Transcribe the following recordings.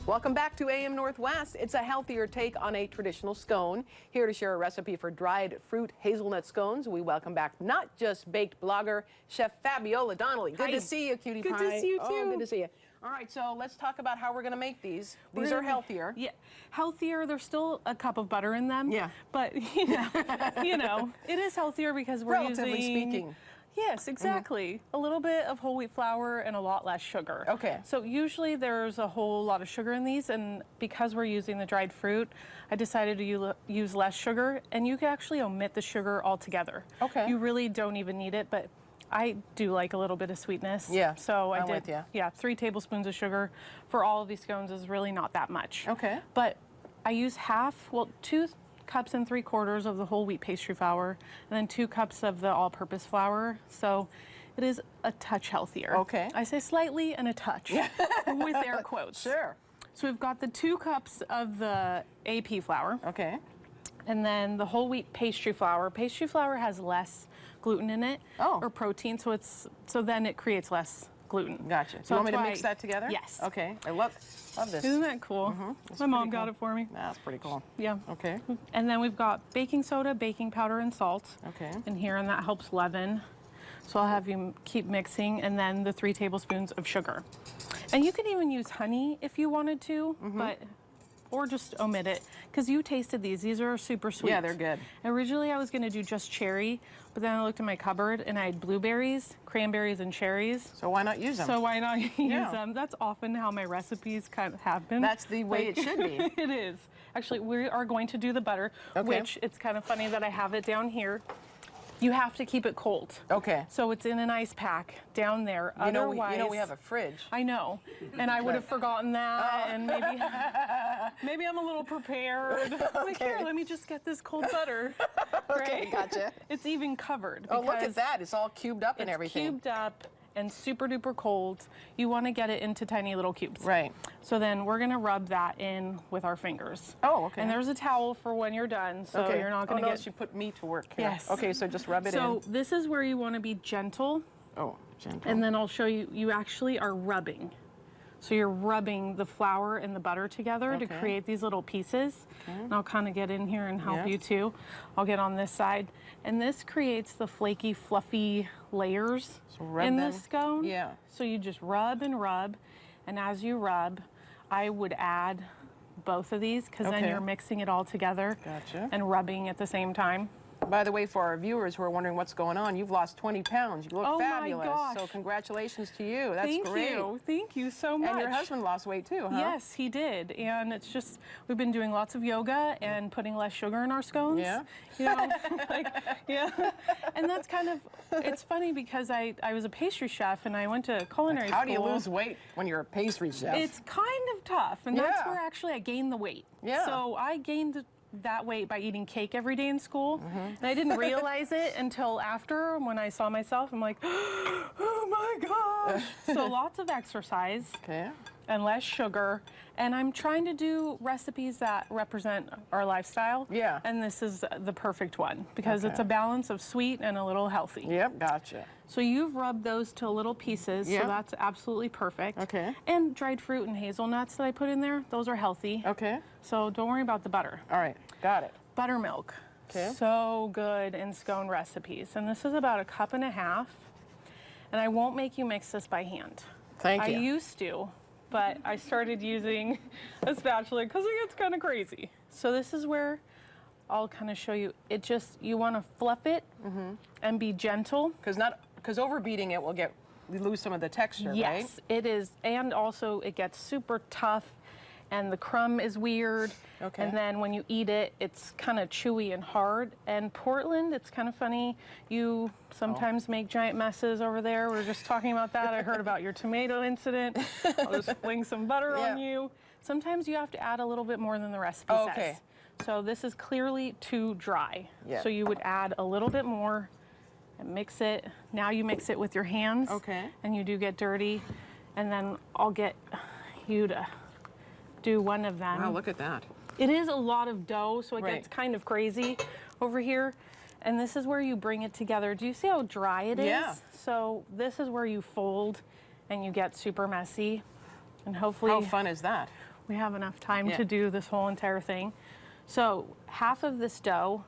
Welcome back to AM Northwest. It's a healthier take on a traditional scone. Here to share a recipe for dried fruit hazelnut scones, we welcome back not just baked blogger, Chef Fabiola Donnelly. Good to see you, cutie pie. Good to see you, too. Oh, good to see you. All right, so let's talk about how we're going to make these. These are healthier. Yeah, healthier. There's still a cup of butter in them. Yeah. But, you know, it is healthier because we're Relatively speaking. Yes, exactly. A little bit of whole wheat flour and a lot less sugar. Okay. So usually there's a whole lot of sugar in these, and because we're using the dried fruit, I decided to use less sugar, and you can actually omit the sugar altogether. Okay. You really don't even need it, but I do like a little bit of sweetness. Yeah, so I I'm did, with you. yeah, 3 tablespoons of sugar for all of these scones is really not that much. Okay. But I use 2 cups and 3/4 of the whole wheat pastry flour, and then 2 cups of the all-purpose flour. So it is a touch healthier. Okay. I say slightly and a touch with air quotes. Sure. So we've got the 2 cups of the AP flour. Okay. And then the whole wheat pastry flour. Pastry flour has less gluten in it, or protein, so then it creates less gluten. Gotcha. So you want me to mix that together? Yes. Okay. I love this. Isn't that cool? My mom got it for me. That's pretty cool. Yeah. Okay. And then we've got baking soda, baking powder, and salt Okay. in here, and that helps leaven. So I'll have you keep mixing, and then the 3 tablespoons of sugar. And you can even use honey if you wanted to, or just omit it, because you tasted these. These are super sweet. Yeah, they're good. Originally, I was going to do just cherry, but then I looked in my cupboard, and I had blueberries, cranberries, and cherries. So why not use them? So why not use them? That's often how my recipes kind of have been. That's the way it should be. It is. Actually, we are going to do the butter, which it's kind of funny that I have it down here. You have to keep it cold. Okay. So it's in an ice pack down there. Otherwise, you know we have a fridge. I know, and I would have forgotten that, and maybe I'm a little prepared. Like, here, let me just get this cold butter. Okay, Right? gotcha. It's even covered. Oh, look at that. It's all cubed up and everything. It's cubed up and super duper cold. You want to get it into tiny little cubes. Right. So then we're going to rub that in with our fingers. Oh, okay. And there's a towel for when you're done, so you're not going to get... you put me to work here. Yes. Okay, so just rub it in. So this is where you want to be gentle. Oh, gentle. And then I'll show you, you actually are rubbing. So you're rubbing the flour and the butter together to create these little pieces. And I'll kind of get in here and help you too. I'll get on this side. And this creates the flaky, fluffy layers in the scone. Yeah. So you just rub and rub. And as you rub, I would add both of these, because then you're mixing it all together and rubbing at the same time. By the way, for our viewers who are wondering what's going on, you've lost 20 pounds. You look fabulous. My gosh. So congratulations to you. That's great. Thank you. Thank you so much. And your husband lost weight too, huh? Yes, he did. And it's just, we've been doing lots of yoga and putting less sugar in our scones. Yeah. You know, And that's kind of, it's funny because I was a pastry chef and I went to culinary school. How do you lose weight when you're a pastry chef? It's kind of tough. And that's where actually I gained the weight. Yeah. So I gained that weight by eating cake every day in school. And I didn't realize it until after, when I saw myself. I'm like, oh my gosh. So lots of exercise and less sugar. And I'm trying to do recipes that represent our lifestyle. Yeah. And this is the perfect one because it's a balance of sweet and a little healthy. Yep, gotcha. So you've rubbed those to little pieces, so that's absolutely perfect. Okay. And dried fruit and hazelnuts that I put in there, those are healthy. Okay. So don't worry about the butter. All right, got it. Buttermilk. Okay. So good in scone recipes. And this is about 1.5 cups. And I won't make you mix this by hand. Thank you. I used to, but I started using a spatula because it gets kind of crazy. So this is where I'll kind of show you. It just, you want to fluff it and be gentle. Because overbeating it will we lose some of the texture, right? Yes, it is. And also it gets super tough and the crumb is weird. Okay. And then when you eat it, it's kind of chewy and hard. And Portland, it's kind of funny. You sometimes make giant messes over there. We were just talking about that. I heard about your tomato incident. I'll just fling some butter on you. Sometimes you have to add a little bit more than the recipe says. So this is clearly too dry. Yeah. So you would add a little bit more and mix it. Now you mix it with your hands. Okay. And you do get dirty. And then I'll get you to do one of them. Wow, look at that. It is a lot of dough, so it gets kind of crazy over here. And this is where you bring it together. Do you see how dry it is? Yeah. So this is where you fold and you get super messy. And hopefully... How fun is that? we have enough time to do this whole entire thing. So half of this dough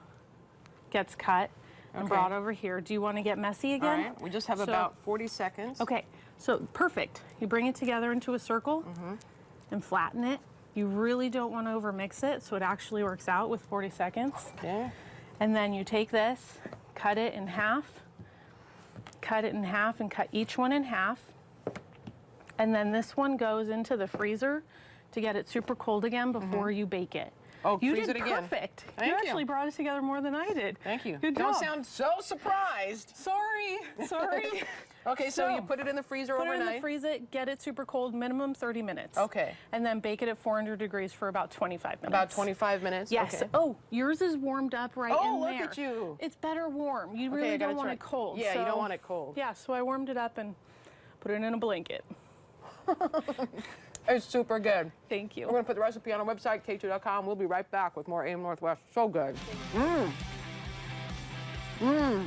gets cut and brought over here. Do you want to get messy again? All right, we just have about 40 seconds. Okay, so perfect. You bring it together into a circle and flatten it. You really don't want to overmix it, so it actually works out with 40 seconds. Okay. And then you take this, cut it in half, and cut each one in half. And then this one goes into the freezer to get it super cold again before you bake it. Oh, you freeze did it again. Perfect. Thank you you. actually brought it together more than I did. Thank you. Good Don't job. sound so surprised. Sorry. Okay, so you put it in the freezer overnight. Put it in the freezer, get it super cold, minimum 30 minutes. Okay. And then bake it at 400 degrees for about 25 minutes. About 25 minutes? Yes. Okay. Oh, yours is warmed up right in there. Oh, look at you. It's better warm. You really don't want it cold. Yeah, so, you don't want it cold. Yeah, so I warmed it up and put it in a blanket. It's super good. Thank you. We're going to put the recipe on our website, k2.com. We'll be right back with more AM Northwest. So good. Mmm. Mmm.